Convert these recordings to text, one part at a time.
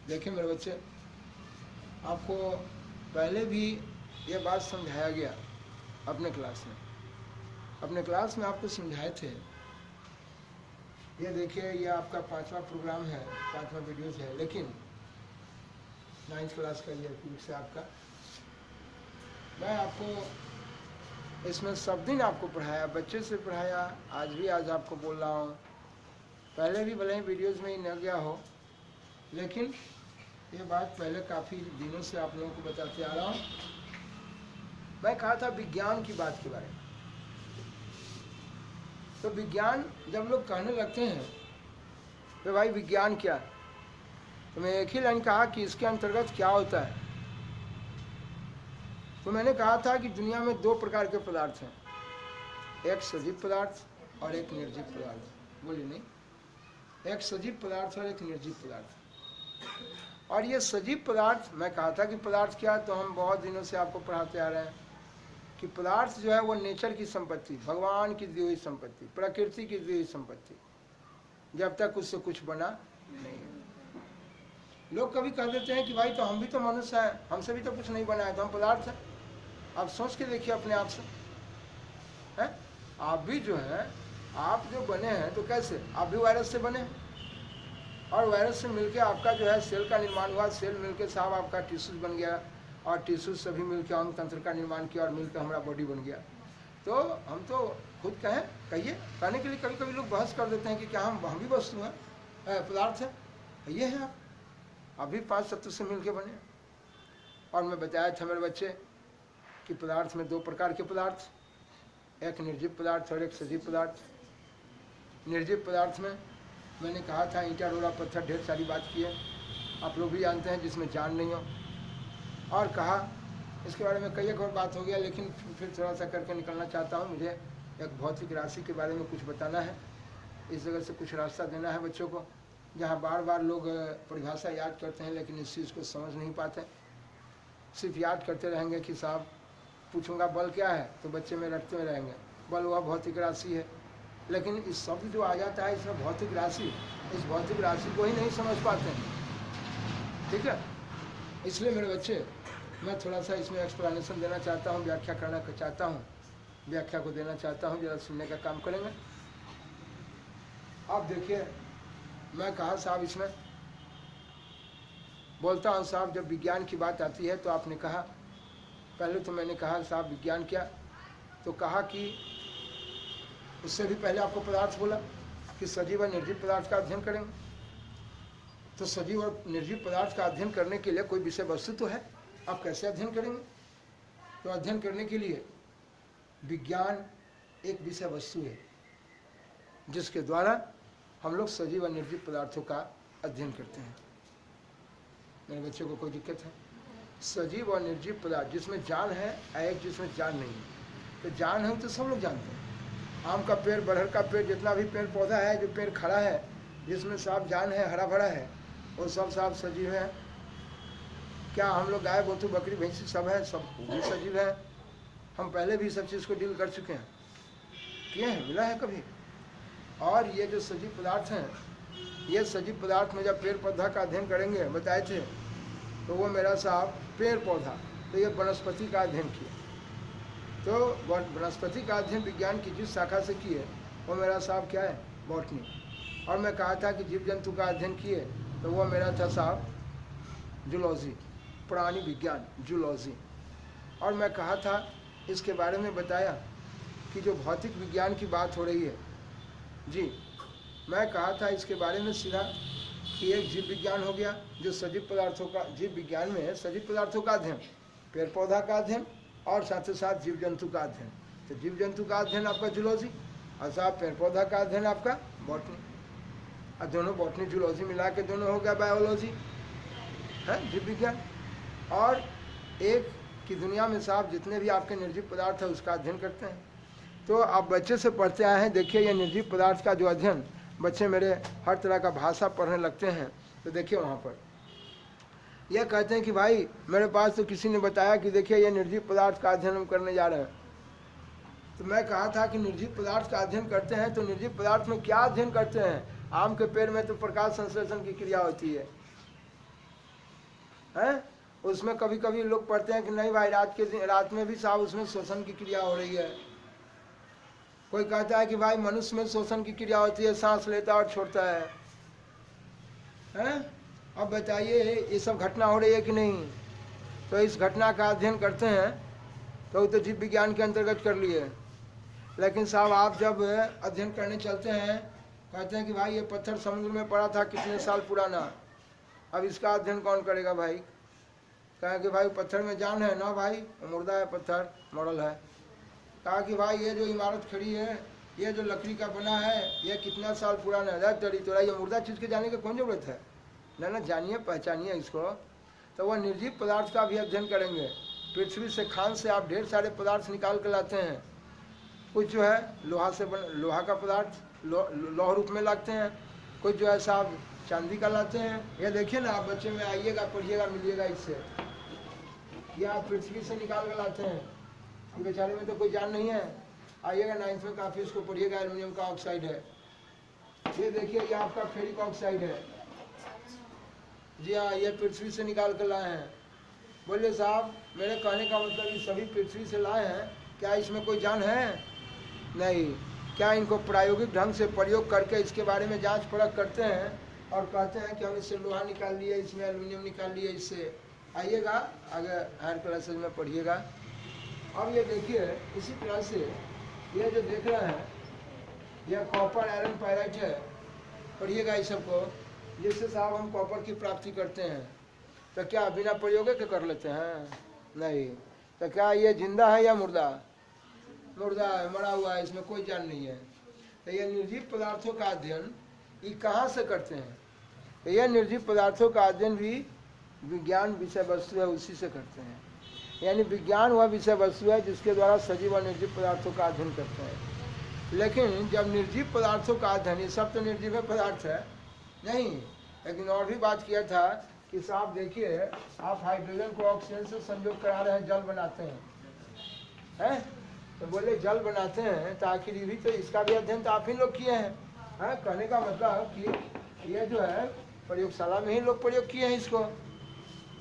देखिए मेरे बच्चे, आपको पहले भी ये बात समझाया गया अपने क्लास में। अपने क्लास में आपको समझाए थे। ये देखिए, ये आपका 5वां प्रोग्राम है, 5वां वीडियोज है, लेकिन 9th क्लास का ये फिजिक्स है आपका। मैं आपको इसमें सब दिन आपको पढ़ाया, बच्चे से पढ़ाया, आज आपको बोल रहा हूँ। पहले भी भले ही वीडियोज़ में ही न गया हो, लेकिन ये बात पहले काफ़ी दिनों से आप लोगों को बताते आ रहा हूँ। मैं कहा था विज्ञान की बात के बारे में। तो विज्ञान जब लोग कहने लगते हैं तो भाई विज्ञान क्या है, तो मैं एक ही लाइन कहा कि इसके अंतर्गत क्या होता है। तो मैंने कहा था कि दुनिया में 2 प्रकार के पदार्थ हैं, एक सजीव पदार्थ और एक निर्जीव पदार्थ। बोलिए नहीं, एक सजीव पदार्थ और एक निर्जीव पदार्थ। और ये सजीव पदार्थ, मैं कहा था कि पदार्थ क्या है, तो हम बहुत दिनों से आपको पढ़ाते आ रहे हैं कि पदार्थ जो है वो नेचर की संपत्ति, भगवान की दी हुई संपत्ति, प्रकृति की दी हुई संपत्ति, जब तक उससे कुछ बना नहीं है। लोग कभी कह देते हैं कि भाई तो हम भी तो मनुष्य हैं, हमसे भी तो कुछ नहीं बना है, तो हम पदार्थ हैं। आप सोच के देखिए अपने आप से, हैं? आप भी जो है, आप जो बने हैं तो कैसे, आप भी वायरस से बने हैं, और वायरस से मिलके आपका जो है सेल का निर्माण हुआ, सेल मिलके साहब आपका टिश्यूज बन गया, और टिश्यूज से भी मिलकर अंग तंत्र का निर्माण किया, और मिलकर हमारा बॉडी बन गया। तो हम तो खुद कहें, कहिए, कहने के लिए कभी कभी लोग बहस कर देते हैं कि क्या हम भी वस्तु हैं, पदार्थ हैं। ये है आप भी 5 तत्व से मिलके बने। और मैं बताया था मेरे बच्चे कि पदार्थ में 2 प्रकार के पदार्थ, एक निर्जीव पदार्थ और एक सजीव पदार्थ। निर्जीव पदार्थ में मैंने कहा था ईंटा रोड़ा पत्थर, ढेर सारी बात की है, आप लोग भी जानते हैं, जिसमें जान नहीं हो। और कहा इसके बारे में कई एक और बात हो गया, लेकिन फिर थोड़ा सा करके निकलना चाहता हूँ। मुझे एक भौतिक राशि के बारे में कुछ बताना है, इस जगह से कुछ रास्ता देना है बच्चों को, जहाँ बार बार लोग परिभाषा याद करते हैं लेकिन इस चीज़ को समझ नहीं पाते। सिर्फ याद करते रहेंगे कि साहब पूछूंगा बल क्या है, तो बच्चे में रटते में रहेंगे, बल वह भौतिक राशि है। लेकिन इस शब्द जो आ जाता है इसमें भौतिक राशि, इस भौतिक राशि को ही नहीं समझ पाते हैं। ठीक है, इसलिए मेरे बच्चे मैं थोड़ा सा इसमें एक्सप्लेनेशन देना चाहता हूँ, व्याख्या करना चाहता हूँ, व्याख्या को देना चाहता हूँ, ज़रा सुनने का काम करेंगे। आप देखिए, मैं कहा साहब इसमें बोलता हूँ साहब, जब विज्ञान की बात आती है तो आपने कहा, पहले तो मैंने कहा साहब विज्ञान क्या, तो कहा कि उससे भी पहले आपको पदार्थ बोला कि सजीव और निर्जीव पदार्थ का अध्ययन करेंगे। तो सजीव और निर्जीव पदार्थ का अध्ययन करने के लिए कोई विषय वस्तु तो है, आप कैसे अध्ययन करेंगे। तो अध्ययन करने के लिए विज्ञान एक विषय वस्तु है जिसके द्वारा हम लोग सजीव और निर्जीव पदार्थों का अध्ययन करते हैं। मेरे बच्चों को कोई दिक्कत है? सजीव और निर्जीव पदार्थ जिसमें जान है, एक जिसमें जान नहीं है। तो जान है तो सब लोग जानते हैं, आम का पेड़, बरहर का पेड़, जितना भी पेड़ पौधा है, जो पेड़ खड़ा है, जिसमें साफ जान है, हरा भरा है, वो सब साफ सजीव है। क्या हम लोग गाय, बोतू, बकरी, भैंसी सब है, सब भी सजीव है। हम पहले भी सब चीज़ को डील कर चुके हैं, किए हैं, मिला है कभी। और ये जो सजीव पदार्थ हैं, ये सजीव पदार्थ में जब पेड़ पौधा का अध्ययन करेंगे, बताए थे, तो वो मेरा साहब पेड़ पौधा, तो ये वनस्पति का अध्ययन किया। तो वनस्पति का अध्ययन विज्ञान की जिस शाखा से किए वो मेरा साहब क्या है, बॉटनी। और मैं कहा था कि जीव जंतु का अध्ययन किए तो वो मेरा था साहब जूलॉजी, प्राणी विज्ञान, जूलॉजी। और मैं कहा था इसके बारे में बताया कि जो भौतिक विज्ञान की बात हो रही है जी, मैं कहा था इसके बारे में सीधा कि एक जीव विज्ञान हो गया जो सजीव पदार्थों का, जीव विज्ञान में है सजीव पदार्थों का अध्ययन, पेड़ पौधा का अध्ययन, और साथ ही साथ जीव जंतु का अध्ययन। तो जीव जंतु का अध्ययन आपका जूलॉजी, और साथ पेड़ पौधा का अध्ययन आपका बॉटनी। और दोनों बॉटनी जूलॉजी मिला के दोनों हो गया बायोलॉजी, है जीव विज्ञान। और एक की दुनिया में साहब जितने भी आपके निर्जीव पदार्थ है उसका अध्ययन करते हैं। तो आप बच्चे से पढ़ते आए हैं, देखिए ये निर्जीव पदार्थ का जो अध्ययन, बच्चे मेरे हर तरह का भाषा पढ़ने लगते हैं, तो देखिए वहाँ पर यह कहते हैं कि भाई मेरे पास तो किसी ने बताया कि देखिए ये निर्जीव पदार्थ का अध्ययन हम करने जा रहे हैं। तो मैं कहा था कि निर्जीव पदार्थ का अध्ययन करते हैं, तो निर्जीव पदार्थ में क्या अध्ययन करते हैं। आम के पेड़ में तो प्रकाश संश्लेषण की क्रिया होती है, हैं। उसमें कभी कभी लोग पढ़ते हैं कि नहीं भाई रात में भी साहब उसमें शोषण की क्रिया हो रही है। कोई कहता है कि भाई मनुष्य में शोषण की क्रिया होती है, सांस लेता और छोड़ता है। हैं? अब बताइए ये सब घटना हो रही है कि नहीं? तो इस घटना का अध्ययन करते हैं तो जीव विज्ञान के अंतर्गत कर लिए। लेकिन साहब आप जब अध्ययन करने चलते हैं कहते हैं कि भाई ये पत्थर समुद्र में पड़ा था कितने साल पुराना, अब इसका अध्ययन कौन करेगा भाई? कहा कि भाई पत्थर में जान है ना भाई, मुर्दा है, पत्थर मॉडल है। कहा कि भाई ये जो इमारत खड़ी है, ये जो लकड़ी का बना है, ये कितना साल पुराना है? तड़ी तोड़ा ये मुर्दा चीज़ के जाने की कौन ज़रूरत है? ना जानिए पहचानिए इसको। तो वह निर्जीव पदार्थ का भी अध्ययन करेंगे। पृथ्वी से खान से आप ढेर सारे पदार्थ निकाल कर लाते हैं। कुछ जो है लोहा का पदार्थ लौह रूप में लाते हैं, कुछ जो है साहब चांदी का लाते हैं। ये देखिए ना, आप बच्चे में आइएगा, पढ़िएगा, मिलिएगा इससे। ये आप पृथ्वी से निकाल कर लाते हैं। ये बेचारे में तो कोई जान नहीं है। आइएगा 9th में काफ़ी इसको पढ़िएगा, एल्युमिनियम का ऑक्साइड है। ये देखिए ये आपका फेरिक ऑक्साइड है। जी हाँ, ये पृथ्वी से निकाल कर लाए हैं। बोले साहब मेरे कहने का मतलब ये सभी पृथ्वी से लाए हैं, क्या इसमें कोई जान है? नहीं। क्या इनको प्रायोगिक ढंग से प्रयोग करके इसके बारे में जांच परख करते हैं और कहते हैं कि हम इससे लोहा निकाल लिए, इसमें एल्युमिनियम निकाल लिए इससे? आइएगा आगे हायर क्लासेज में पढ़िएगा। अब ये देखिए इसी तरह से ये जो देख रहे हैं यह कॉपर आयरन पायराइट है। पढ़िएगा इस सबको, जिससे साहब हम कॉपर की प्राप्ति करते हैं। तो क्या बिना प्रयोग के कर लेते हैं? नहीं। तो क्या ये जिंदा है या मुर्दा? मुर्दा है, मरा हुआ है, इसमें कोई जान नहीं है। तो ये निर्जीव पदार्थों का अध्ययन ये कहाँ से करते हैं? तो यह निर्जीव पदार्थों का अध्ययन भी विज्ञान विषय वस्तु है, उसी से करते हैं। यानी विज्ञान वह विषय वस्तु है जिसके द्वारा सजीव और निर्जीव पदार्थों का अध्ययन करते हैं। लेकिन जब निर्जीव पदार्थों का अध्ययन, ये सब तो निर्जीव पदार्थ है नहीं, लेकिन और भी बात किया था कि साहब देखिए आप हाइड्रोजन को ऑक्सीजन से संयोग करा रहे हैं, जल बनाते हैं। तो बोले जल बनाते हैं तो आखिर भी तो इसका भी अध्ययन तो आप ही लोग किए हैं। कहने का मतलब कि ये जो है प्रयोगशाला में ही लोग प्रयोग किए हैं इसको।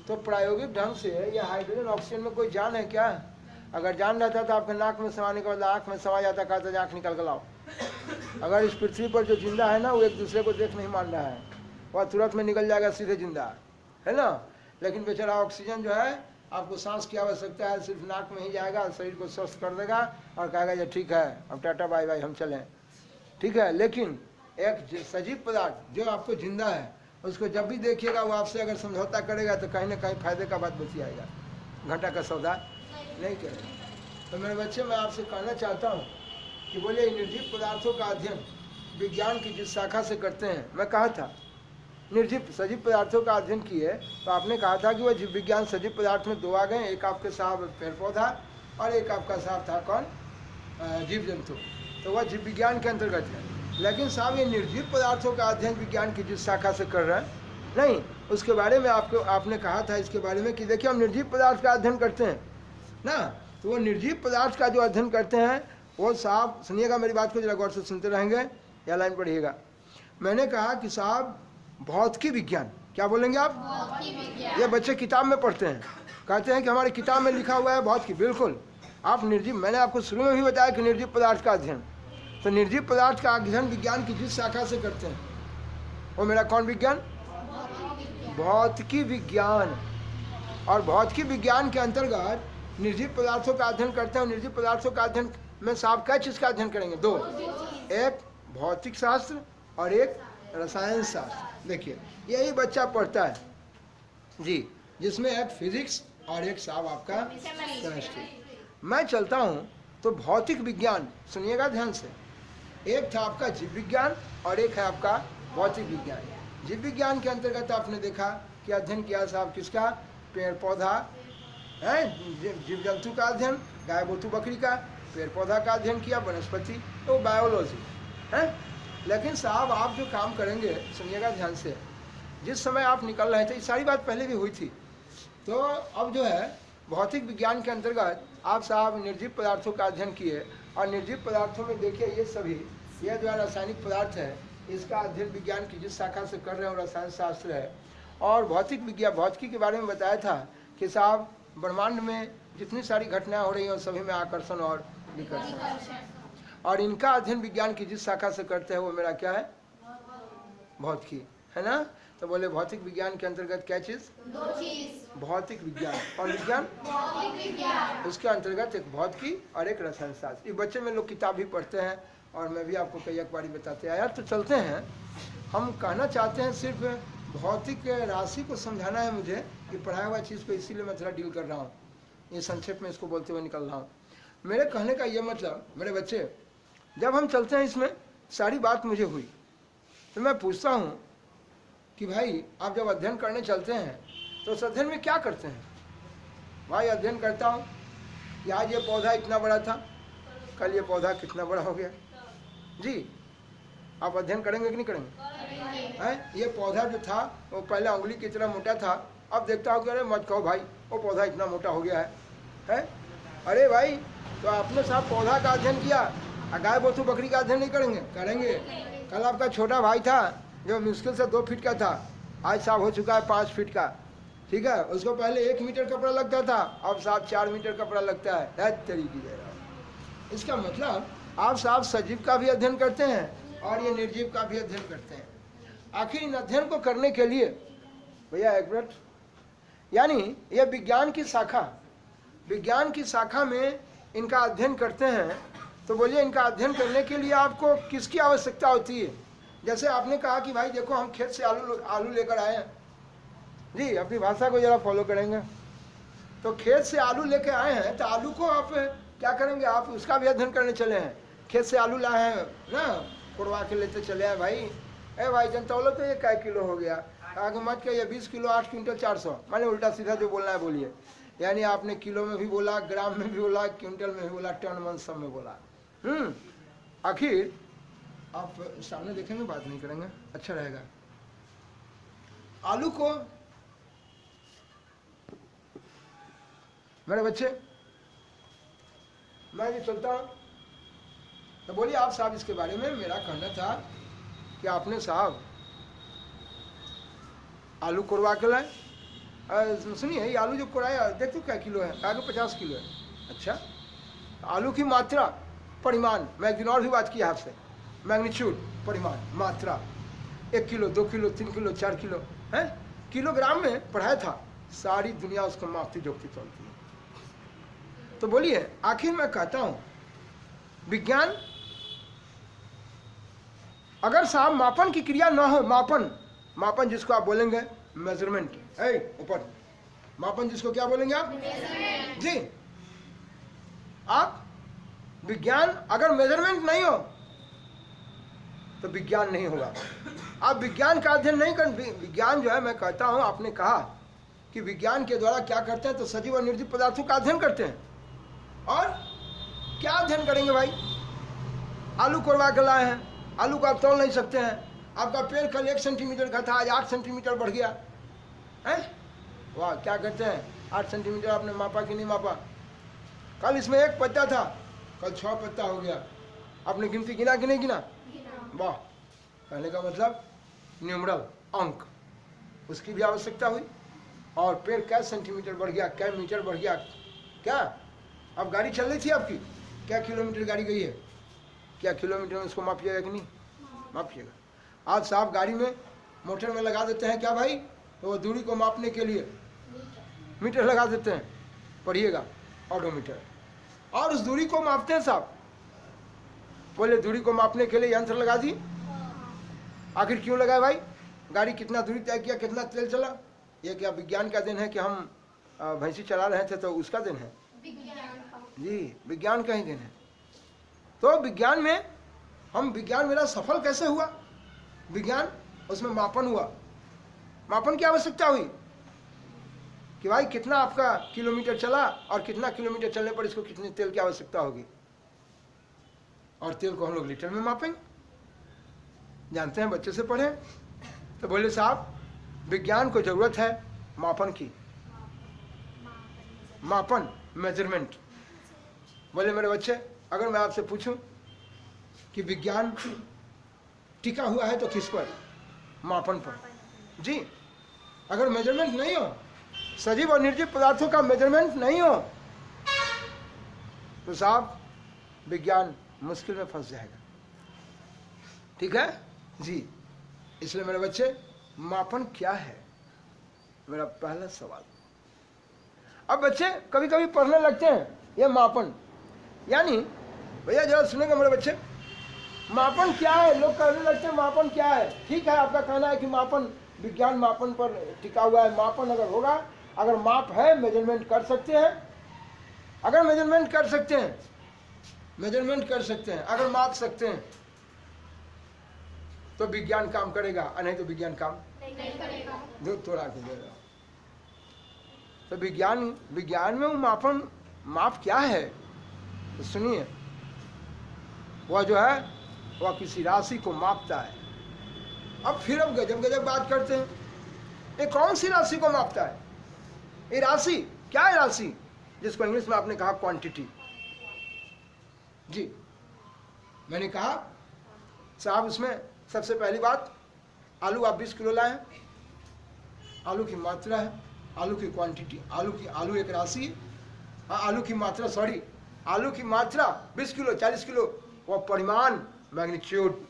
तो प्रायोगिक ढंग से ये हाइड्रोजन ऑक्सीजन में कोई जान है क्या? अगर जान रहता तो आपके नाक में समाने के बाद आँख में समा जाता, कहता है आँख निकल कर लाओ। अगर इस पृथ्वी पर जो जिंदा है ना वो एक दूसरे को देख नहीं मान रहा है, वह तुरंत में निकल जाएगा सीधे जिंदा, है ना। लेकिन बेचारा ऑक्सीजन जो है आपको सांस की आवश्यकता है, सिर्फ नाक में ही जाएगा, शरीर को स्वस्थ कर देगा और कहेगा ये ठीक है अब टाटा बाय बाय हम चलें, ठीक है। लेकिन एक सजीव पदार्थ जो आपको जिंदा है उसको जब भी देखिएगा वो आपसे अगर समझौता करेगा तो कहीं ना कहीं फायदे का बात बची आएगा, घाटा का सौदा नहीं करेगा। तो मेरे बच्चे मैं आपसे कहना चाहता हूँ कि बोले निर्जीव पदार्थों का अध्ययन विज्ञान की जिस शाखा से करते हैं, मैं कहा था निर्जीव सजीव पदार्थों का अध्ययन किए तो आपने कहा था कि वह जीव विज्ञान सजीव पदार्थ में दो आ गए, एक आपके साहब पेड़ पौधा और एक आपका साहब था कौन, जीव जंतु। तो वह जीव विज्ञान के अंतर्गत है। लेकिन साहब ये निर्जीव पदार्थों का अध्ययन विज्ञान की जिस शाखा से कर रहे हैं नहीं, उसके बारे में आपने कहा था इसके बारे में कि देखिए हम निर्जीव पदार्थ का अध्ययन करते हैं ना। तो वो निर्जीव पदार्थ का जो अध्ययन करते हैं वो साहब सुनिएगा मेरी बात को जरा गौर से सुनते रहेंगे या लाइन पढ़िएगा। मैंने कहा कि साहब भौतिकी विज्ञान, क्या बोलेंगे आप? ये बच्चे किताब में पढ़ते हैं, कहते हैं कि हमारी किताब में लिखा हुआ है भौतिकी। बिल्कुल आप निर्जीव, मैंने आपको शुरू में भी बताया कि निर्जीव पदार्थ का अध्ययन, तो निर्जीव पदार्थ का अध्ययन विज्ञान की जिस शाखा से करते हैं वो मेरा कौन विज्ञान? भौतिकी विज्ञान। और भौतिकी विज्ञान के अंतर्गत निर्जीव पदार्थों का अध्ययन करते हैं। निर्जीव पदार्थों का अध्ययन में साहब क्या चीज़ का अध्ययन करेंगे? दो, एक भौतिक शास्त्र और एक रसायन शास्त्र। देखिए यही बच्चा पढ़ता है जी, जिसमें एक फिजिक्स और एक साहब आपका केमिस्ट्री। मैं चलता हूँ तो भौतिक विज्ञान सुनिएगा ध्यान से, एक था आपका जीव विज्ञान और एक है आपका भौतिक विज्ञान। जीव विज्ञान के अंतर्गत आपने देखा कि अध्ययन किया साहब किसका? पेड़ पौधा है, जीव जंतु का अध्ययन, गाय गोतु बकरी का, पेड़ पौधा का अध्ययन किया, वनस्पति, तो बायोलॉजी है। लेकिन साहब आप जो काम करेंगे सुनिएगा ध्यान से, जिस समय आप निकल रहे थे, ये सारी बात पहले भी हुई थी। तो अब जो है भौतिक विज्ञान के अंतर्गत आप साहब निर्जीव पदार्थों का अध्ययन किए और निर्जीव पदार्थों में देखिए ये सभी ये जो रासायनिक पदार्थ है इसका अध्ययन विज्ञान की जिस शाखा से कर रहे हैं रसायन शास्त्र है। और भौतिक विज्ञान भौतिकी के बारे में बताया था कि साहब ब्रह्मांड में जितनी सारी घटनाएं हो रही हैं सभी में आकर्षण और विकर्षण, और इनका अध्ययन विज्ञान की जिस शाखा से करते हैं वो मेरा क्या है, भौतिकी है ना। तो बोले भौतिक विज्ञान के अंतर्गत क्या चीज, दो चीज, भौतिक विज्ञान और विज्ञान, भौतिक विज्ञान, उसके अंतर्गत एक भौतिकी और एक रसायन शास्त्र। ये बच्चे में लोग किताब भी पढ़ते हैं और मैं भी आपको कई एक बारी बताते आया। तो चलते हैं, हम कहना चाहते हैं सिर्फ भौतिक राशि को समझाना है मुझे कि पढ़ाया हुआ चीज़ पे, इसीलिए मैं थोड़ा डील कर रहा हूँ, ये संक्षेप में इसको बोलते हुए निकल रहा हूँ। मेरे कहने का ये मतलब, मेरे बच्चे जब हम चलते हैं इसमें सारी बात मुझे हुई तो मैं पूछता हूँ कि भाई आप जब अध्ययन करने चलते हैं तो उस अध्ययन में क्या करते हैं। भाई अध्ययन करता हूँ कि आज ये पौधा इतना बड़ा था, कल ये पौधा कितना बड़ा हो गया। जी आप अध्ययन करेंगे कि नहीं करेंगे? हैं, ये पौधा जो था वो पहले उंगली की तरह मोटा था, अब देखता हूँ कि अरे मत कहो भाई वो पौधा इतना मोटा हो गया है? अरे भाई तो आपने साहब पौधा का अध्ययन किया, गाय बोतू बकरी का अध्ययन नहीं करेंगे? करेंगे। कल आपका छोटा भाई था जो मुश्किल से 2 फीट का था, आज साहब हो चुका है 5 फीट का, ठीक है। उसको पहले 1 मीटर कपड़ा लगता था, अब साहब 4 मीटर कपड़ा लगता है। तरीके दे रहा। इसका मतलब आप साहब सजीव का भी अध्ययन करते हैं और ये निर्जीव का भी अध्ययन करते हैं। आखिर इन अध्ययन को करने के लिए भैया एक मिनट, यानी ये विज्ञान की शाखा में इनका अध्ययन करते हैं। तो बोलिए इनका अध्ययन करने के लिए आपको किसकी आवश्यकता होती है? जैसे आपने कहा कि भाई देखो हम खेत से आलू लेकर आए हैं, जी अपनी भाषा को जरा फॉलो करेंगे। तो खेत से आलू लेकर आए हैं तो आलू को आप क्या करेंगे, आप उसका भी अध्ययन करने चले हैं। खेत से आलू लाए हैं ना, कुड़वा के लेते चले हैं। भाई भाई जनतौलो तो ये क्या किलो हो गया, आगे मत कहिए 20 किलो 8 क्विंटल 400, माने उल्टा सीधा जो बोलना है बोलिए। यानी आपने किलो में भी बोला, ग्राम में भी बोला, क्विंटल में भी बोला, टन मन सब में बोला। आखिर आप सामने देखेंगे, बात नहीं करेंगे, अच्छा रहेगा। आलू को मेरे बच्चे मैं भी चलता हूँ तो बोलिए आप साहब इसके बारे में मेरा कहना था कि आपने साहब आलू कोड़वा के लाए। सुनिए ये आलू जो कोड़ाया देखते क्या किलो है? आगे 50 किलो है। अच्छा आलू की मात्रा, परिमाण, मैं एक दिन और भी बात की आपसे, मैग्नीट्यूड, परिमाण, मात्रा, 1 किलो 2 किलो 3 किलो 4 किलो है, किलोग्राम में पढ़ाया था। सारी दुनिया उसको मापती जोखती चलती है। तो बोलिए आखिर मैं कहता हूं विज्ञान अगर साहब मापन की क्रिया ना हो, मापन जिसको आप बोलेंगे मेजरमेंट, ऊपर मापन जिसको क्या बोलेंगे आप? जी आप विज्ञान अगर मेजरमेंट नहीं हो तो विज्ञान नहीं होगा। आप विज्ञान का अध्ययन नहीं कर, विज्ञान जो है मैं कहता हूं, आपने कहा कि विज्ञान के द्वारा क्या करते हैं तो सजीव और निर्जीव पदार्थों का अध्ययन करते हैं। और क्या अध्ययन करेंगे भाई? आलू कोड़वा के लाए हैं, आलू को आप तोड़ नहीं सकते हैं। आपका पेड़ कल 1 सेंटीमीटर का था, आज 8 सेंटीमीटर बढ़ गया है। वाह, क्या कहते हैं 8 सेंटीमीटर आपने मापा कि नहीं मापा? कल इसमें 1 पत्ता था, कल 6 पत्ता हो गया। आपने गिनती गिना कि नहीं गिना? वाह, कहने का मतलब न्यूमरल अंक, उसकी भी आवश्यकता हुई। और पेड़ क्या सेंटीमीटर बढ़ गया, क्या मीटर बढ़ गया, क्या अब गाड़ी चल रही थी आपकी, क्या किलोमीटर गाड़ी गई है, क्या किलोमीटर में उसको मापिएगा कि नहीं? मापिएगा। आज साहब गाड़ी में मोटर में लगा देते हैं क्या भाई, तो वो दूरी को मापने के लिए मीटर लगा देते हैं, पढ़िएगा ऑडोमीटर, और उस दूरी को मापते हैं साहब। बोले दूरी को मापने के लिए यंत्र लगा दिए। आखिर क्यों लगाए भाई? गाड़ी कितना दूरी तय किया, कितना तेल चला, ये क्या विज्ञान का दिन है कि हम भैंसी चला रहे थे तो उसका दिन है? जी विज्ञान का ही दिन है। तो विज्ञान में हम, विज्ञान मेरा सफल कैसे हुआ? विज्ञान उसमें मापन हुआ। मापन की आवश्यकता हुई कि भाई कितना आपका किलोमीटर चला और कितना किलोमीटर चलने पर इसको कितने तेल की आवश्यकता होगी, और तेल को हम लोग लीटर में मापेंगे। जानते हैं, बच्चे से पढ़े। तो बोले साहब विज्ञान को जरूरत है मापन की, मापन, मेजरमेंट। बोले मेरे बच्चे अगर मैं आपसे पूछूं कि विज्ञान टिका हुआ है तो किस पर? मापन पर। जी अगर मेजरमेंट नहीं हो, सजीव और निर्जीव पदार्थों का मेजरमेंट नहीं हो, तो साहब विज्ञान मुश्किल में फंस जाएगा। ठीक है जी। इसलिए मेरे बच्चे, मापन क्या है, मेरा पहला सवाल। अब बच्चे कभी कभी पढ़ने लगते हैं ये मापन, यानी भैया जरा सुनेगा मेरे बच्चे, मापन क्या है, लोग कहने लगते हैं मापन क्या है। ठीक है, आपका कहना है कि मापन, विज्ञान मापन पर टिका हुआ है। मापन अगर होगा, अगर माप है, मेजरमेंट कर सकते हैं, अगर मेजरमेंट कर सकते हैं, मेजरमेंट कर सकते हैं, अगर माप सकते हैं, तो विज्ञान काम करेगा, और नहीं तो विज्ञान काम नहीं करेगा। जो तोड़ा के देगा। तो विज्ञान में वो मापन, माप क्या है, तो सुनिए, वह जो है वह किसी राशि को मापता है। अब फिर अब गजब गजब बात करते हैं, ये कौन सी राशि को मापता है? ये राशि क्या है? राशि जिसको इंग्लिश में आपने कहा क्वांटिटी। जी, मैंने कहा साहब इसमें सबसे पहली बात, आलू आप 20 किलो लाए हैं, आलू की मात्रा है, आलू की क्वांटिटी, आलू एक राशि है, आलू की मात्रा, सॉरी, आलू की मात्रा 20 किलो, 40 किलो, वह परिमाण, मैग्नीट्यूड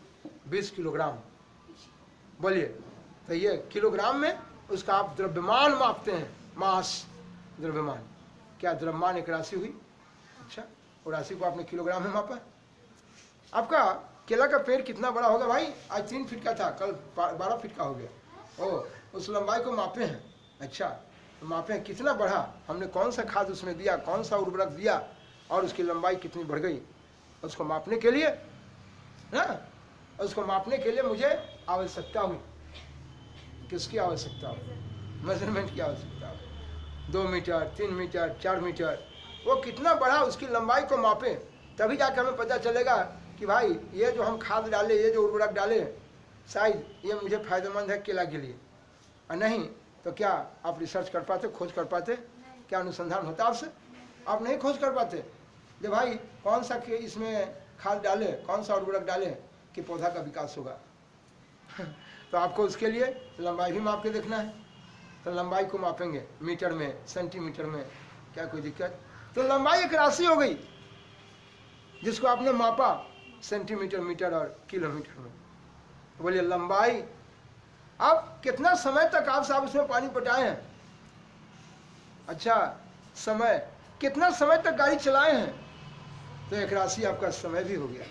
20 किलोग्राम। बोलिए, तो ये किलोग्राम में उसका आप द्रव्यमान मापते हैं, मास, द्रव्यमान। क्या द्रव्यमान एक राशि हुई? अच्छा, वो राशि को आपने किलोग्राम में मापा। आपका केला का पेड़ कितना बड़ा होगा भाई? आज 3 फीट का था, कल 12 फीट का हो गया। ओ, उस लंबाई को मापे हैं। अच्छा, तो मापे हैं कितना बढ़ा, हमने कौन सा खाद उसमें दिया, कौन सा उर्वरक दिया, और उसकी लंबाई कितनी बढ़ गई, उसको मापने के लिए ना, उसको मापने के लिए मुझे आवश्यकता हुई। किसकी आवश्यकता हुई? मेजरमेंट की आवश्यकता हुई। 2 मीटर, 3 मीटर, 4 मीटर, वो कितना बढ़ा, उसकी लंबाई को मापे, तभी जाकर हमें पता चलेगा कि भाई ये जो हम खाद डाले, ये जो उर्वरक डाले, शायद ये मुझे फायदेमंद है केला के लिए। और नहीं तो क्या आप रिसर्च कर पाते, खोज कर पाते? क्या अनुसंधान होता आपसे? आप नहीं खोज कर पाते कि भाई कौन सा इसमें खाद डाले, कौन सा उर्वरक डाले कि पौधा का विकास होगा। तो आपको उसके लिए लंबाई भी माप के देखना है। तो लंबाई को मापेंगे मीटर में, सेंटीमीटर में, क्या कोई दिक्कत? तो लंबाई एक राशि हो गई जिसको आपने मापा सेंटीमीटर, मीटर और किलोमीटर में। बोलिए लंबाई। अब कितना समय तक आप साहब उसमें पानी पटाए हैं? अच्छा, समय, कितना समय तक गाड़ी चलाए हैं? तो एक राशि आपका समय भी हो गया।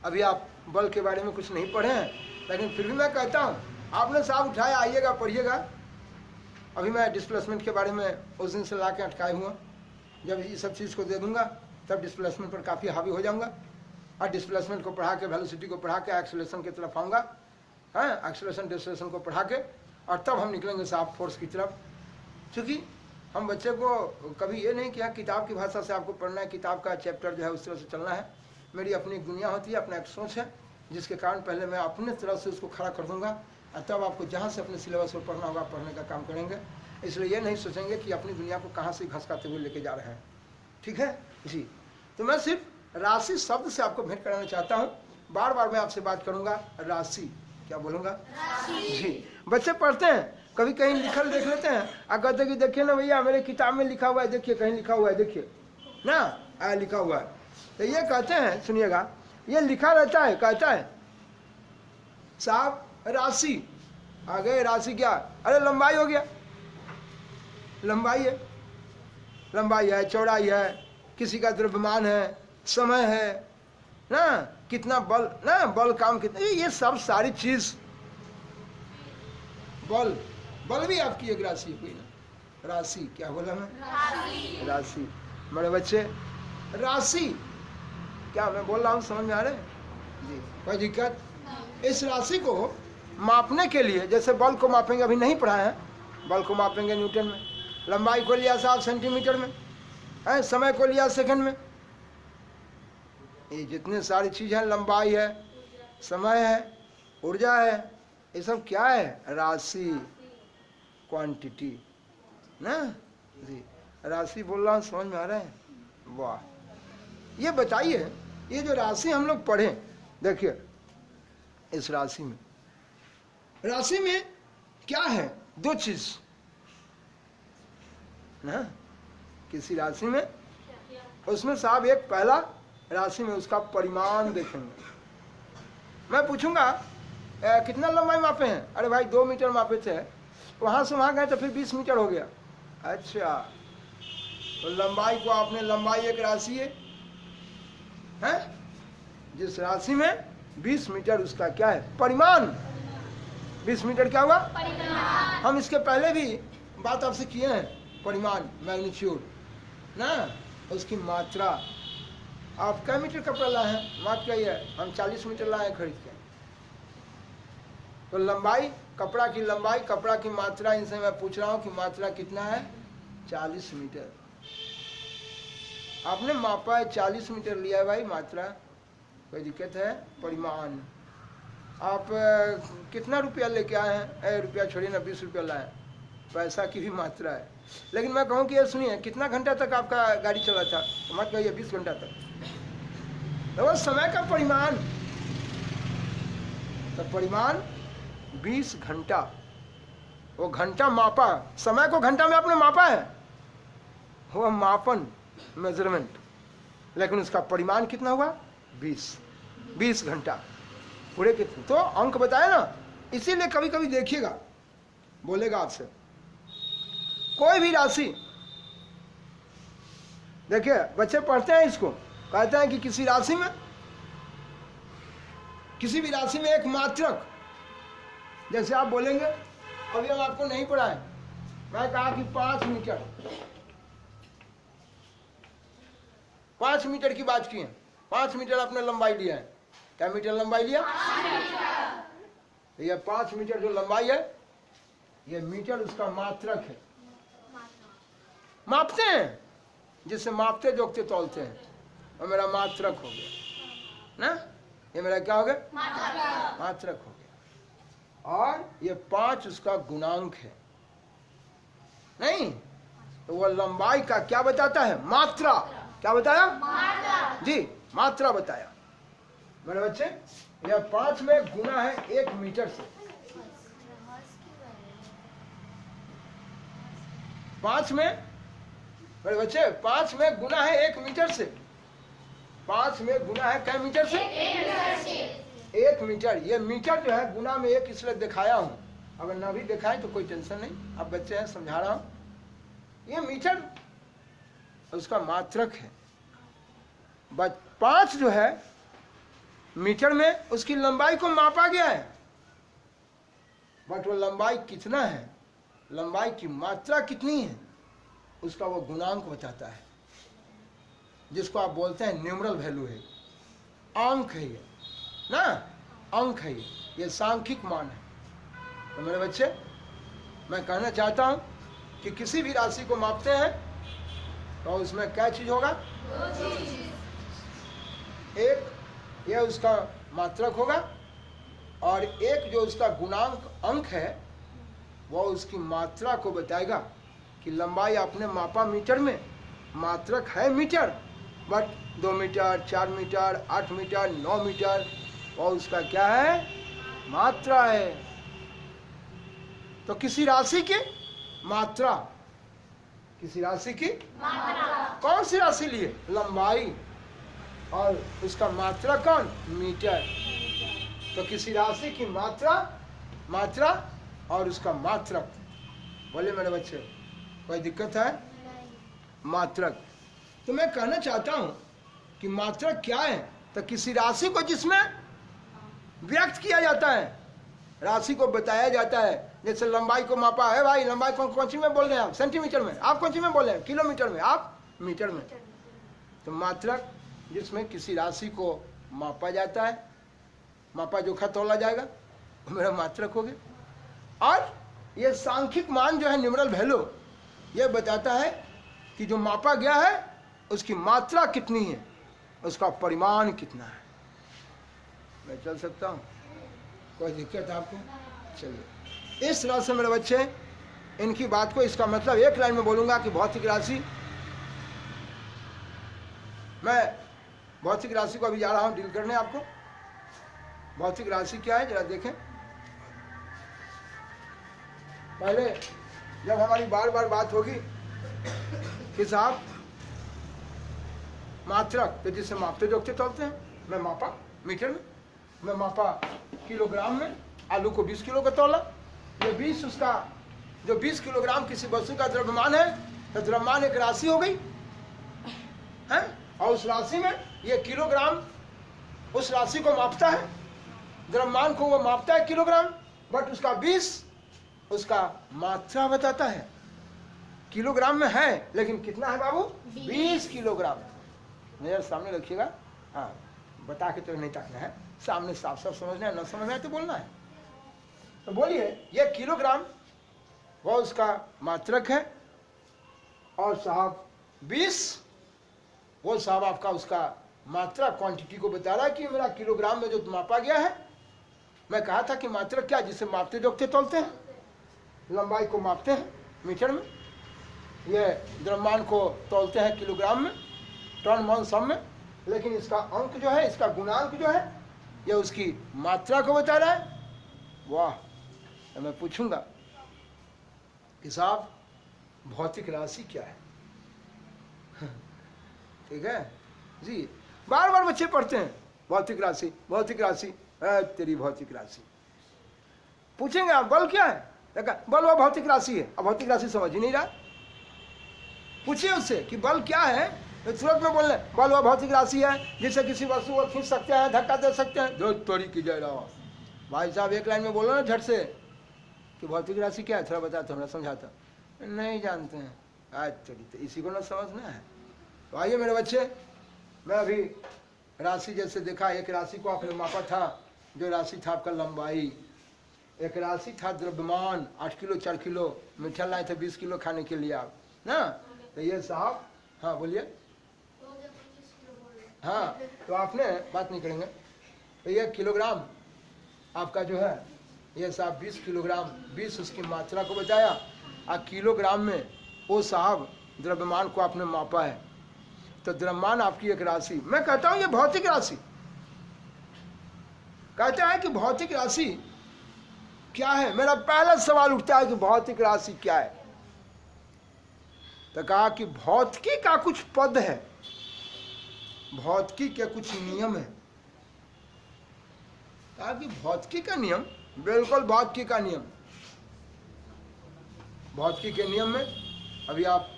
अभी आप बल के बारे में कुछ नहीं पढ़े हैं, लेकिन फिर भी मैं कहता हूँ, आपने साहब उठाया, आइएगा पढ़िएगा। अभी मैं डिस्प्लेसमेंट के बारे में उस दिन से ला के अटकाए हुआ, जब ये सब चीज़ को दे दूंगा तब डिस्प्लेसमेंट पर काफ़ी हावी हो जाऊंगा, और डिस्प्लेसमेंट को पढ़ा के, वेलोसिटी को पढ़ा के एक्सेलरेशन की तरफ आऊँगा, हाँ, एक्सेलरेशन डिस्प्लेसमेंट को पढ़ा के, और तब हम निकलेंगे साहब फोर्स की तरफ। क्योंकि हम बच्चे को कभी ये नहीं किया किताब की भाषा से आपको पढ़ना है, किताब का चैप्टर जो है उस तरह से चलना है। मेरी अपनी एक दुनिया होती है, अपना एक सोच है, जिसके कारण पहले मैं अपने तरफ से उसको खड़ा कर दूंगा, और तब आपको जहाँ से अपने सिलेबस पर पढ़ना होगा पढ़ने का काम करेंगे। इसलिए ये नहीं सोचेंगे कि अपनी दुनिया को कहाँ से घसकाते हुए लेके जा रहे हैं। ठीक है जी। तो मैं सिर्फ राशि शब्द से आपको भेंट कराना चाहता हूँ। बार बार मैं आपसे बात करूँगा राशि, क्या बोलूँगा? जी। बच्चे पढ़ते हैं, कभी कहीं लिखल देख लेते हैं, और कहते कि देखिए ना भैया मेरे किताब में लिखा हुआ है, देखिए कहीं लिखा हुआ है, देखिए ना लिखा हुआ है। तो ये कहते हैं, सुनिएगा, ये लिखा रहता है, कहता है साहब राशि, आगे राशि क्या? अरे लंबाई हो गया, लंबाई है, लंबाई है, चौड़ाई है, किसी का द्रव्यमान है, समय है ना, कितना बल ना, बल काम कितना, ये सब सारी चीज, बल, बल भी आपकी एक राशि हुई ना। राशि क्या बोला मैं? राशि। मेरे बच्चे, राशि क्या मैं बोल रहा हूँ, समझ में आ रहे हैं जी? कोई दिक्कत? इस राशि को मापने के लिए, जैसे बल को मापेंगे, अभी नहीं पढ़ा है, बल को मापेंगे न्यूटन में, लंबाई को लिया साहब सेंटीमीटर में, है, समय को लिया सेकंड में। ये जितने सारी चीज़ है, लंबाई है, समय है, ऊर्जा है, ये सब क्या है? राशि, क्वांटिटी ना जी। राशि बोल रहा हूँ, समझ में आ रहा है? वाह। ये बताइए, ये जो राशि हम लोग पढ़े, देखिए इस राशि में क्या है? दो चीज ना, किसी राशि में उसमें साहब एक पहला राशि में उसका परिमाण देखेंगे। मैं पूछूंगा कितना लंबाई मापे हैं? अरे भाई 2 मीटर मापे थे, वहां से वहां गए तो फिर 20 मीटर हो गया। अच्छा, तो लंबाई को आपने, लंबाई एक राशि है, जिस राशि में 20 मीटर उसका क्या है? परिमाण। 20 मीटर क्या हुआ? परिमाण। हम इसके पहले भी बात आपसे किए हैं, परिमाण, मैग्नीट्यूड ना, उसकी मात्रा। आप कै मीटर कपड़ा लाए हैं? माप क्या है? हम 40 मीटर लाए हैं खरीद के। तो लंबाई, कपड़ा की लंबाई, कपड़ा की मात्रा, इनसे मैं पूछ रहा हूं कि मात्रा कितना है? 40 मीटर। आपने मापा है, 40 मीटर लिया है भाई मात्रा, कोई दिक्कत है? परिमाण। आप कितना रुपया लेके आए हैं? रुपया छोड़िए ना, 20 रुपया लाए, पैसा की भी मात्रा है। लेकिन मैं कहूँ कि ये सुनिए, कितना घंटा तक आपका गाड़ी चला था? तो मत कहिए 20 घंटा तक, तो वो समय का परिमाण। तो परिमाण 20 घंटा, वो घंटा मापा, समय को घंटा में आपने मापा है, वो मापन, मेजरमेंट। लेकिन उसका परिमाण कितना हुआ? 20 घंटा पूरे कितने, तो अंक बताया ना। इसीलिए कभी कभी देखिएगा, बोलेगा आपसे कोई भी राशि, देखिए बच्चे पढ़ते हैं इसको, कहते हैं कि किसी राशि में, किसी भी राशि में एक मात्रक, जैसे आप बोलेंगे, अभी हम आपको नहीं पढ़ाए, मैं कहा कि 5 मीटर, 5 मीटर की बात की है। 5 मीटर आपने लंबाई लिया है। क्या मीटर लंबाई लिया? ये 5 मीटर जो लंबाई है, ये मीटर उसका मात्रक है। मापते हैं, जिससे मापते जोखते तोलते हैं, और मेरा मात्रक हो गया ना, ये मेरा क्या हो गया? मात्रक हो गया। और ये 5 उसका गुणांक है नहीं, तो वह लंबाई का क्या बताता है? मात्रा। क्या बताया? मात्रा। जी, मात्रा बताया मेरे बच्चे। यह 5 में गुना है 1 मीटर से। 5 में मेरे बच्चे, 5 में गुना है 1 मीटर से। 5 में गुना है कै मीटर से? 1 मीटर। ये मीटर जो है गुना में 1 इसलिए दिखाया हूं, अगर ना भी दिखाए तो कोई टेंशन नहीं, आप बच्चे हैं समझा रहा हूं। ये मीटर उसका मात्रक है। बस 5 जो है मीटर में उसकी लंबाई को मापा गया है, बट वो लंबाई कितना है, लंबाई की मात्रा कितनी है, उसका वो गुणांक बताता है, जिसको आप बोलते हैं न्यूमरल वैल्यू है, अंक है ये ना, अंक है ये सांख्यिक मान है। तो मेरे बच्चे, मैं कहना चाहता हूं कि किसी भी राशि को मापते हैं तो उसमें क्या चीज होगा? एक यह उसका मात्रक होगा, और एक जो उसका गुणांक अंक है वो उसकी मात्रा को बताएगा कि लंबाई आपने मापा मीटर में, मात्रक है metre, but 2 metre, 4 metre, 8 metre, 9 metre, और उसका क्या है? मात्रा है। तो किसी राशि की मात्रा, किसी राशि की मात्रा, कौन सी राशि लिए? लंबाई, और उसका मात्रा कौन? मीटर। तो किसी राशि की मात्रा, मात्रा और उसका मात्रक। बोले मेरे बच्चे, कोई दिक्कत है? मात्रक। तो मैं कहना चाहता हूं कि मात्रक क्या है? तो किसी राशि को जिसमें व्यक्त किया जाता है, राशि को बताया जाता है। जैसे लंबाई को मापा है भाई, लंबाई कौन सी में बोल रहे हैं आप? सेंटीमीटर में। आप कौन सी में बोल रहे हैं? किलोमीटर में। आप मीटर में। तो मात्रक जिसमें किसी राशि को मापा जाता है, मापा जोखा तोला जाएगा, वो मेरा मात्रक हो गया। और ये सांख्यिक मान जो है, न्यूमरल वैल्यू, ये बताता है कि जो मापा गया है उसकी मात्रा कितनी है, उसका परिमाण कितना है। मैं चल सकता हूँ? कोई दिक्कत आपको? चलिए, इस तरह से मेरे बच्चे, इनकी बात को, इसका मतलब एक लाइन में बोलूँगा कि भौतिक राशि, मैं भौतिक राशि को अभी जा रहा हूँ डील करने आपको। भौतिक राशि क्या है जरा देखें। पहले जब हमारी बार बार बात होगी कि साहब मात्रक तो जिससे मापते जोखते चलते हैं, मैं मापा मीटर में, मैं मापा किलोग्राम में, आलू को 20 किलो का तोला, ये 20 उसका जो 20 किलोग्राम किसी वस्तु का द्रव्यमान है, तो द्रव्यमान एक राशि हो गई है, और उस राशि में ये किलोग्राम उस राशि को मापता है, द्रव्यमान को वो मापता है किलोग्राम, बट उसका 20 उसका मात्रा बताता है। किलोग्राम में है लेकिन कितना है बाबू? 20 किलोग्राम। नजर सामने रखिएगा, हाँ बता के तो नहीं ताकना है, सामने साफ साफ समझना है, न समझ में आए तो बोलना है। तो बोलिए ये किलोग्राम वो उसका मात्रक है, और साहब 20 वो साहब आपका उसका मात्रा क्वांटिटी को बता रहा है कि मेरा किलोग्राम में जो मापा गया है। मैं कहा था कि मात्रक क्या, जिसे मापते जोखते तोलते हैं, लंबाई को मापते हैं मीटर में, ये द्रव्यमान को तोलते हैं किलोग्राम में, टन मन सब में, लेकिन इसका अंक जो है, इसका गुणांक जो है, ये उसकी मात्रा को बता रहा है। वाह, तो मैं पूछूंगा कि साहब भौतिक राशि क्या है? ठीक है जी, बार बार बच्चे पढ़ते हैं भौतिक राशि, भौतिक राशि, तेरी भौतिक राशि। पूछेंगे आप बल क्या है? बल वो भौतिक राशि है। अब भौतिक राशि समझ ही नहीं रहा, पूछिए उससे कि बल क्या है, तो तुरंत में बोल रहे बल वो भौतिक राशि है जिससे किसी वस्तु को खींच सकते हैं, धक्का दे सकते हैं। जो तोड़ी की जय राम। भाई साहब एक लाइन में बोलो ना झट से कि भौतिक राशि क्या है, थोड़ा बताते, हमरा समझाता। नहीं जानते हैं, आज चलिए तो इसी को ना समझना है। तो आइए मेरे बच्चे, मैं अभी राशि जैसे देखा, एक राशि को आपने मापा था, जो राशि था आपका लंबाई, एक राशि था द्रव्यमान, 8 किलो 4 किलो मीठा लाए थे 20 किलो खाने के लिए आप ना। तो ये साहब, हाँ बोलिए, हाँ तो आपने बात नहीं करेंगे, तो ये किलोग्राम आपका जो है, ये साहब 20 किलोग्राम, 20 उसकी मात्रा को बताया, और किलोग्राम में वो साहब द्रव्यमान को आपने मापा है। तो द्रव्यमान आपकी एक राशि, मैं कहता हूं ये भौतिक राशि। कहता है कि भौतिक राशि क्या है, मेरा पहला सवाल उठता है कि भौतिक राशि क्या है। तो कहा कि भौतिकी का कुछ पद है, भौतिकी के कुछ नियम है। कहा कि भौतिकी का नियम, बिल्कुल भौतिकी का नियम। भौतिकी के नियम में अभी आप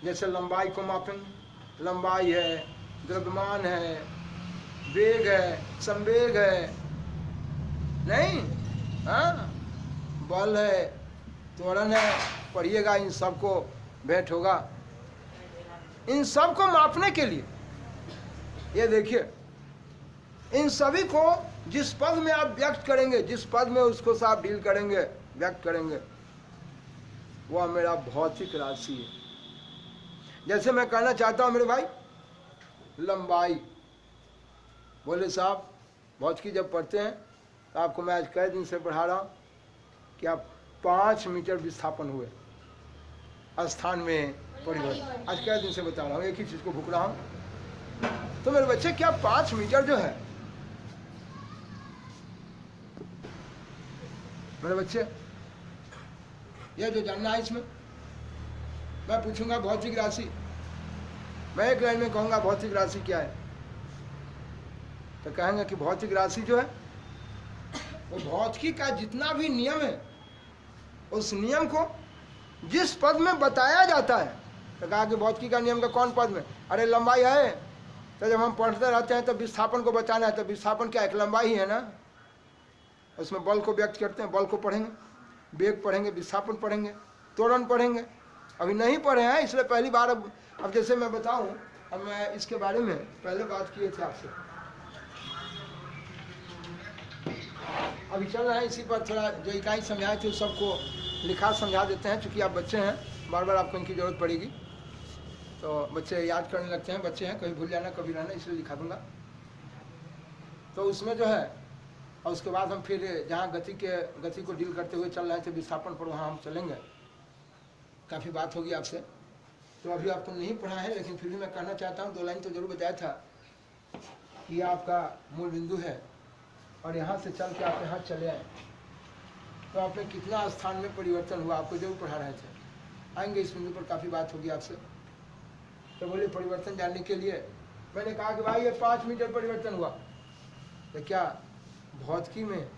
जैसे लंबाई को मापेंगे, लंबाई है, द्रव्यमान है, वेग है, संवेग है, नहीं हाँ, बल है, त्वरण है, पढ़िएगा, इन सबको भेंट होगा। इन सब को मापने के लिए ये देखिए, इन सभी को जिस पद में आप व्यक्त करेंगे, जिस पद में उसको से आप डील करेंगे, व्यक्त करेंगे, वह मेरा भौतिक राशि है। जैसे मैं कहना चाहता हूं मेरे भाई, लंबाई, बोले साहब भौतिकी जब पढ़ते हैं तो आपको मैं आज कई दिन से पढ़ा रहा हूं कि आप 5 मीटर विस्थापन हुए स्थान में परिवर्तन, आज कई दिन से बता रहा हूँ, एक ही चीज को भूख रहा हूँ। तो मेरे बच्चे क्या 5 मीटर जो है, मेरे बच्चे यह जो जानना है, इसमें मैं पूछूंगा भौतिक राशि, मैं एक लाइन में कहूंगा भौतिक राशि क्या है, तो कहेंगे कि भौतिक राशि जो है वो भौतिकी का जितना भी नियम है, उस नियम को जिस पद में बताया जाता है। तो कहा कि भौतिकी का नियम का कौन पद में, अरे लंबाई है, तो जब हम पढ़ते रहते हैं तो विस्थापन को बचाना है, तो विस्थापन क्या एक लंबाई ही है ना, उसमें बल को व्यक्त करते हैं, बल को पढ़ेंगे, वेग पढ़ेंगे, विस्थापन पढ़ेंगे, त्वरण पढ़ेंगे। अभी नहीं पढ़े हैं इसलिए पहली बार, अब जैसे मैं बताऊं, अब मैं इसके बारे में पहले बात किए थे आपसे, अभी चल रहा है इसी पर, थोड़ा जो इकाई समझाए थे उस सबको लिखा समझा देते हैं, क्योंकि आप बच्चे हैं, बार बार आपको इनकी ज़रूरत पड़ेगी, तो बच्चे याद करने लगते हैं, बच्चे हैं, कभी भूल जाना कभी रहना, इसलिए लिखा दूंगा। तो उसमें जो है, और उसके बाद हम फिर जहाँ गति को डील करते हुए चल रहे थे विस्थापन पर, वहाँ हम चलेंगे, काफ़ी बात होगी आपसे। तो अभी आपको नहीं पढ़ा है, लेकिन फिर भी मैं कहना चाहता हूँ, 2 लाइन तो जरूर बताया था कि आपका मूल बिंदु है, और यहाँ से चल के आप यहाँ चले आए, तो आप में कितना स्थान में परिवर्तन हुआ आपको जरूर पढ़ा रहे थे। आएंगे इस बिंदु पर, काफ़ी बात होगी आपसे। तो बोले परिवर्तन जानने के लिए मैंने कहा कि भाई ये 5 मीटर परिवर्तन हुआ, तो क्या भौतिकी में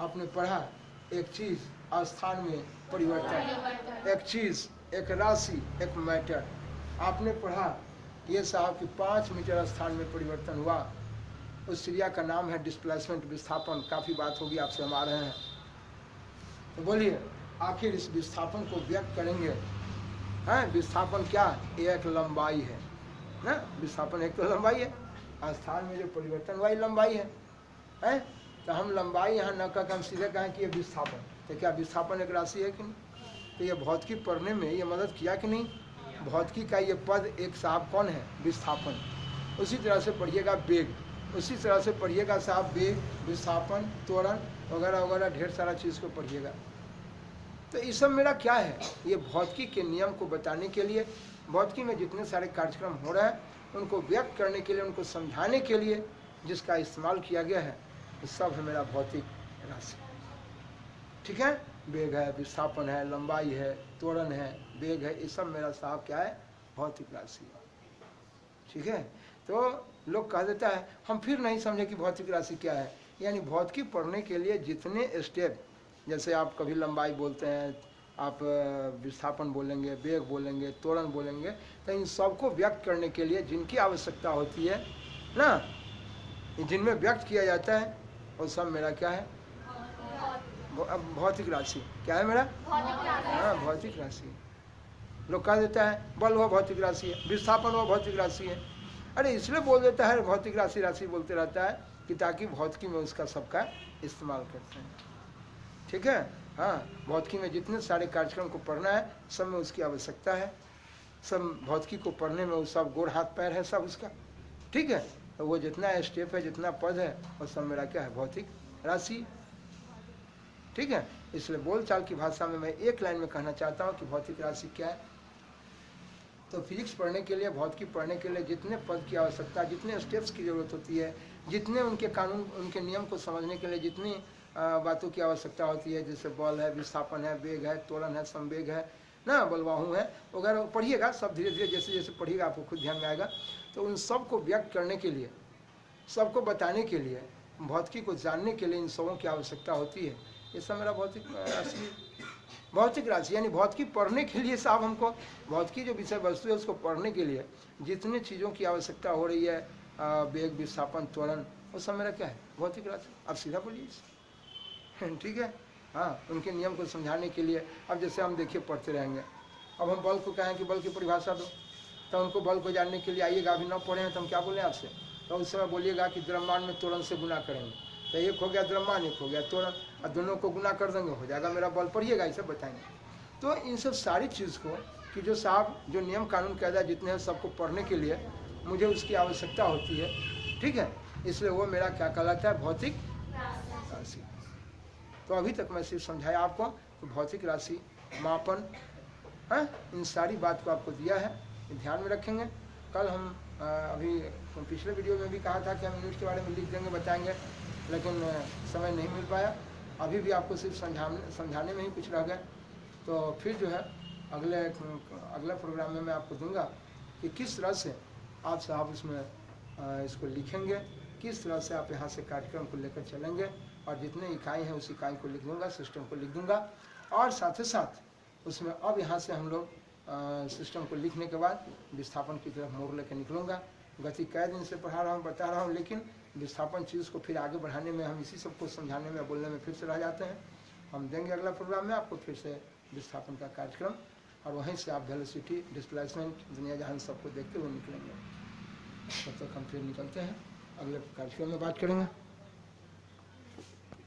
आपने पढ़ा एक चीज़ स्थान में परिवर्तन, एक चीज़, एक राशि, एक मैटर आपने पढ़ा ये साहब कि 5 मीटर स्थान में परिवर्तन हुआ। उस क्रिया का नाम है डिस्प्लेसमेंट, विस्थापन। काफ़ी बात होगी आपसे, हम आ रहे हैं। तो बोलिए आखिर इस विस्थापन को व्यक्त करेंगे। हैं, विस्थापन क्या? एक लंबाई है ना, विस्थापन एक तो लंबाई है, स्थान में जो परिवर्तन हुआ लंबाई है। हैं, तो हम लंबाई यहाँ न कहकर हम सीधे कहें कि ये विस्थापन, तो क्या विस्थापन एक राशि है कि नहीं? तो ये भौतिकी पढ़ने में ये मदद किया कि नहीं? भौतिकी का ये पद एक साहब कौन है? विस्थापन। उसी तरह से पढ़िएगा वेग, उसी तरह से पढ़िएगा साहब वेग, विस्थापन, त्वरण वगैरह वगैरह, ढेर सारा चीज़ को पढ़िएगा। तो ये सब मेरा क्या है? ये भौतिकी के नियम को बताने के लिए, भौतिकी में जितने सारे कार्यक्रम हो रहे हैं उनको व्यक्त करने के लिए, उनको समझाने के लिए जिसका इस्तेमाल किया गया है, ये सब है मेरा भौतिक राशि। ठीक है, वेग है, विस्थापन है, लंबाई है, त्वरण है, वेग है, ये सब मेरा साहब क्या है? भौतिक राशि है। ठीक है, तो लोग कह देता है हम फिर नहीं समझे कि भौतिक राशि क्या है। यानी भौतिकी पढ़ने के लिए जितने स्टेप, जैसे आप कभी लंबाई बोलते हैं, आप विस्थापन बोलेंगे, वेग बोलेंगे, त्वरण बोलेंगे, तो इन सबको व्यक्त करने के लिए जिनकी आवश्यकता होती है ना, जिनमें व्यक्त किया जाता है, वो सब मेरा क्या है? भौतिक राशि। क्या है मेरा? हाँ, भौतिक राशि। लोग कह देता है बल वह भौतिक राशि है, विस्थापन वह भौतिक राशि है। अरे इसलिए बोल देता है भौतिक राशि राशि बोलते रहता है कि ताकि भौतिकी में उसका सबका इस्तेमाल करते हैं। ठीक है, हाँ, भौतिकी में जितने सारे कार्यक्रम को पढ़ना है सब में उसकी आवश्यकता है। सब भौतिकी को पढ़ने में वो सब गोड़ हाथ पैर है सब उसका। ठीक है, तो वो जितना स्टेप है, जितना पद है, वो सब मेरा क्या है? भौतिक राशि। ठीक है, इसलिए बोलचाल की भाषा में मैं एक लाइन में कहना चाहता हूँ कि भौतिक राशि क्या है। तो फिजिक्स पढ़ने के लिए, भौतिकी पढ़ने के लिए जितने पद की आवश्यकता, जितने स्टेप्स की ज़रूरत होती है, जितने उनके कानून, उनके नियम को समझने के लिए जितनी बातों की आवश्यकता होती है, जैसे बल है, विस्थापन है, वेग है, त्वरण है, संवेग है ना, बलवाहु है वगैरह, पढ़िएगा सब धीरे धीरे, जैसे जैसे पढ़िएगा आपको खुद ध्यान में आएगा। तो उन सब को व्यक्त करने के लिए, सबको बताने के लिए, भौतिकी को जानने के लिए इन सबों की आवश्यकता होती है। ये सब मेरा भौतिक राशि, भौतिक राशि। यानी भौतिकी पढ़ने के लिए साहब हमको, भौतिकी जो विषय वस्तु है उसको पढ़ने के लिए जितने चीज़ों की आवश्यकता हो रही है, वेग, विस्थापन, त्वरण, वो सब मेरा क्या है? भौतिक राशि। अब सीधा बोलिए। ठीक है, हाँ, उनके नियम को समझाने के लिए। अब जैसे हम देखिए पढ़ते रहेंगे, अब हम बल को कहें कि बल की परिभाषा दो, तो उनको बल को जानने के लिए आइएगा, अभी न पढ़े हैं तो हम क्या बोलें आपसे? तो उस समय बोलिएगा कि द्रव्यमान में त्वरण से गुना करेंगे, तो एक हो गया द्रव्यमान, एक हो गया त्वरण, और दोनों को गुना कर देंगे, हो जाएगा मेरा बल। पढ़िएगा, ये सब बताएंगे। तो इन सब सारी चीज़ को कि जो साहब जो नियम कानून कायदा जितने हैं सबको पढ़ने के लिए मुझे उसकी आवश्यकता होती है। ठीक है, इसलिए वो मेरा क्या कहलाता है? भौतिक राशि। तो अभी तक मैं सिर्फ समझाया आपको कि भौतिक राशि, मापन, हाँ, इन सारी बात को आपको दिया है, ध्यान में रखेंगे। कल हम अभी पिछले वीडियो में भी कहा था कि हम यूनिट के बारे में लिख देंगे, बताएंगे, लेकिन समय नहीं मिल पाया। अभी भी आपको सिर्फ समझाने में ही कुछ रह गए। तो फिर जो है अगले प्रोग्राम में मैं आपको दूंगा कि किस तरह से आप साहब इसमें इसको लिखेंगे, किस तरह से आप यहाँ से कार्यक्रम को लेकर चलेंगे, और जितने इकाई हैं उस इकाई को लिख दूंगा, सिस्टम को लिख दूंगा। और साथ ही साथ उसमें अब यहाँ से हम लोग सिस्टम को लिखने के बाद विस्थापन की तरफ मोड़ लेकर निकलूँगा। गति कई दिन से पढ़ा रहा हूँ, बता रहा हूँ, लेकिन विस्थापन चीज़ को फिर आगे बढ़ाने में, हम इसी सबको समझाने में, बोलने में फिर से रह जाते हैं। हम देंगे अगला प्रोग्राम में आपको फिर से विस्थापन का कार्यक्रम, और वहीं से आप वेलोसिटी, डिस्प्लेसमेंट, दुनिया जहान सबको देखते हुए निकलेंगे। तब तक हम फिर निकलते हैं, अगले कार्यक्रम में बात करेंगे।